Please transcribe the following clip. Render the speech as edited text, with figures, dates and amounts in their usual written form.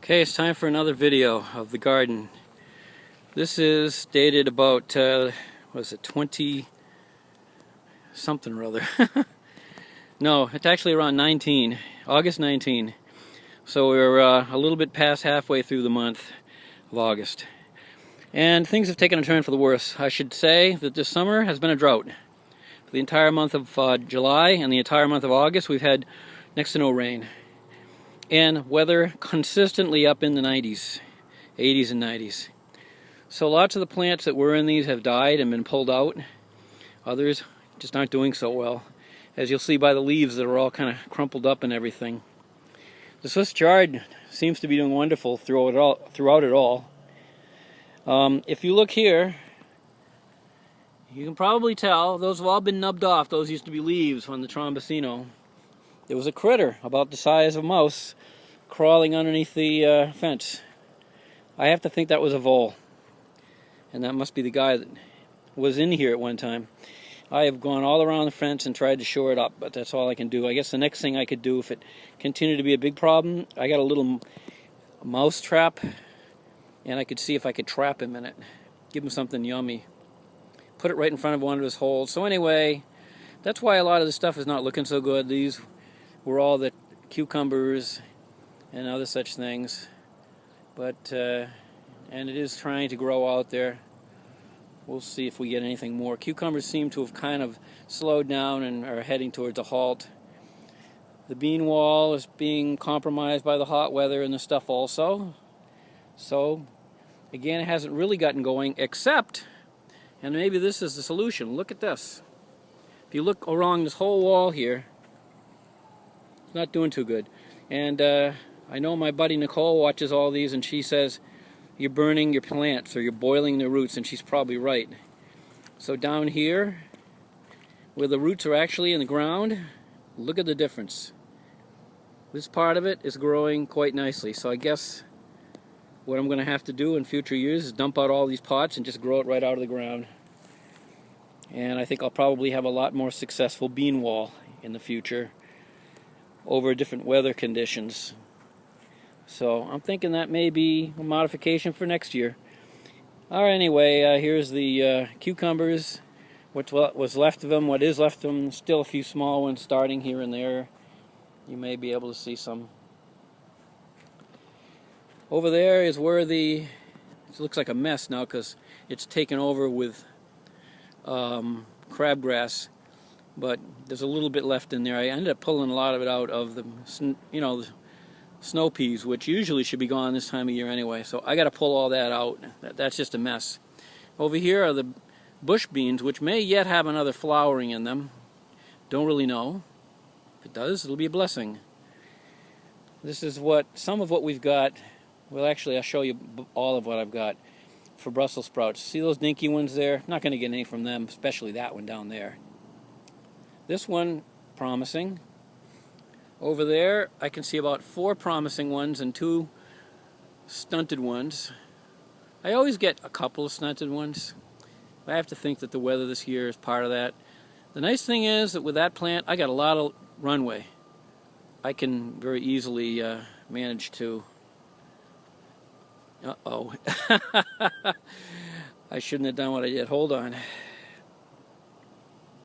Okay, it's time for another video of the garden. This is dated about, what is it, 20 something or other. No, it's actually around 19, August 19. So we're a little bit past halfway through the month of August. And things have taken a turn for the worse. I should say that this summer has been a drought. For the entire month of July and the entire month of August, we've had next to no rain. And weather consistently up in the 90s, 80s and 90s. So lots of the plants that were in these have died and been pulled out. Others just aren't doing so well, as you'll see by the leaves that are all kind of crumpled up and everything. The Swiss chard seems to be doing wonderful throughout it all. If you look here, you can probably tell those have all been nubbed off. Those used to be leaves on the Trombosino. There was a critter about the size of a mouse crawling underneath the fence. I have to think that was a vole, and that must be the guy that was in here at one time. I have gone all around the fence and tried to shore it up, but that's all I can do. I guess the next thing I could do, if it continued to be a big problem, I got a little mouse trap, and I could see if I could trap him in it. Give him something yummy. Put it right in front of one of his holes. So anyway, that's why a lot of this stuff is not looking so good. These were all the cucumbers and other such things, but and it is trying to grow out there. We'll see if we get anything more. Cucumbers seem to have kind of slowed down and are heading towards a halt. The bean wall is being compromised by the hot weather and the stuff also. So again, it hasn't really gotten going, except, and maybe this is the solution, look at this. If you look along this whole wall here, not doing too good. And I know my buddy Nicole watches all these, and she says you're burning your plants or you're boiling their roots, and she's probably right. So down here, where the roots are actually in the ground, look at the difference. This part of it is growing quite nicely. So I guess what I'm going to have to do in future years is dump out all these pots and just grow it right out of the ground. And I think I'll probably have a lot more successful bean wall in the future over different weather conditions. So I'm thinking that may be a modification for next year. Alright, anyway, here's the cucumbers, what was left of them, what is left of them. Still a few small ones starting here and there. You may be able to see some. Over there is where it looks like a mess now because it's taken over with crabgrass. But there's a little bit left in there. I ended up pulling a lot of it out of the, the snow peas, which usually should be gone this time of year anyway. So I got to pull all that out. That's just a mess. Over here are the bush beans, which may yet have another flowering in them. Don't really know. If it does, it'll be a blessing. This is some of what we've got. Well, actually, I'll show you all of what I've got for Brussels sprouts. See those dinky ones there? Not going to get any from them, especially that one down there. This one, promising. Over there, I can see about 4 promising ones and 2 stunted ones. I always get a couple of stunted ones. I have to think that the weather this year is part of that. The nice thing is that with that plant, I got a lot of runway. I can very easily manage to... Uh-oh. I shouldn't have done what I did. Hold on.